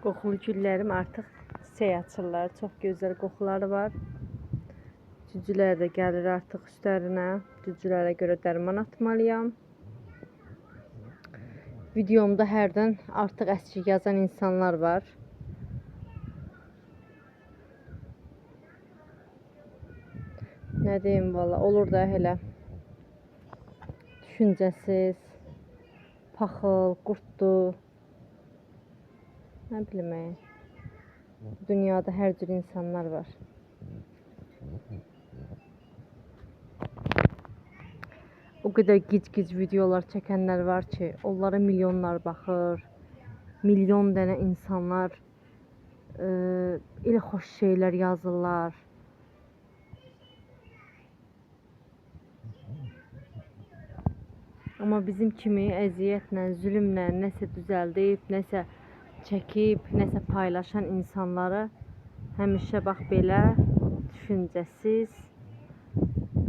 Qoxulu güllərim artıq çiçək açırlar. Çox gözəl qoxuları var. Cücülər də gəlir artıq üstlərinə. Cücülərə görə dərman atmalıyam. Videomda hərdən artıq əski yazan insanlar var. Nə deyim valla, olur da elə düşüncəsiz, paxıl, qurtdu. Nə bilim, dünyada hər cür insanlar var. O qədər gic-gic videolar çəkənlər var ki, onlara milyonlar baxır. Milyon dənə insanlar elə xoş şeylər yazırlar. Amma bizim kimi əziyyətlə, zülmlə nəsə düzəldib, nəsə çəkib, nəsə paylaşan insanları həmişə bax belə düşüncəsiz,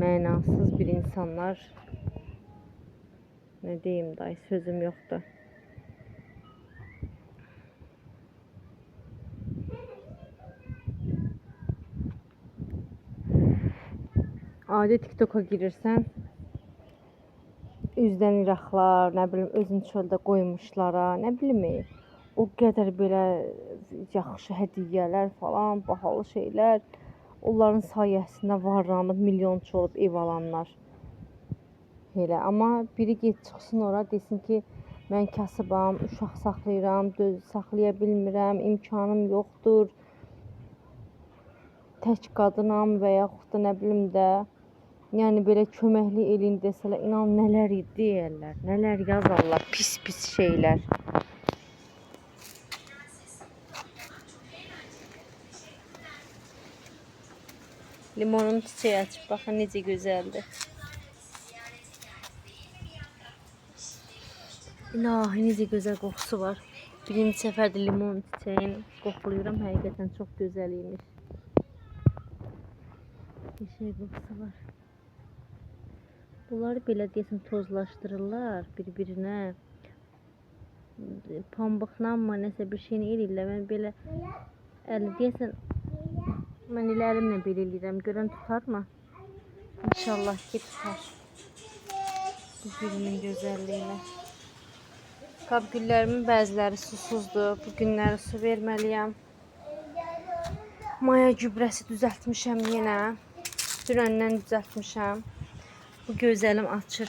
mənasız bir insanlar. Nə deyim dayı, sözüm yoxdur. Adi TikTok'a girirsən, üzdən iraqlar, nə bilim, özünü çöldə qoymuşlara, nə bilim, o qədər belə yaxşı hədiyyələr falan, bahalı şeylər, onların sayəsində varlanıb, milyonçu olub ev alanlar. Elə, amma biri get çıxsın ora, desin ki, mən kasıbam, uşaq saxlayıram, saxlaya bilmirəm, imkanım yoxdur, tək qadınam və yaxud da nə bilim də, yəni belə köməkli eləyin desələr, inan nələr deyərlər, nələr yazarlar, pis-pis şeylər. Limonun çiçeği açıb, baxın necə gözəldir. İlahi, necə gözəl qoxusu var. Birinci səfərdə limon çiçeğini qoxuluyuram, həqiqətən çox gözəl imiş. Bir şey qoxusu var. Bunları belə deyəsən tozlaşdırırlar bir-birinə. Pambıqla mı, nəsə bir şeyini eləyirlər. Mən belə əli deyəsən, mən elə əlimlə belə eləyirəm. Görən tutar mı? İnşallah ki tutar. Bu gülümün gözəlliyinə. Qab güllərimin bəziləri susuzdur. Bu günləri su verməliyəm. Maya gübrəsi düzəltmişəm yenə. Dünəndən düzəltmişəm. Bu gözəlim açır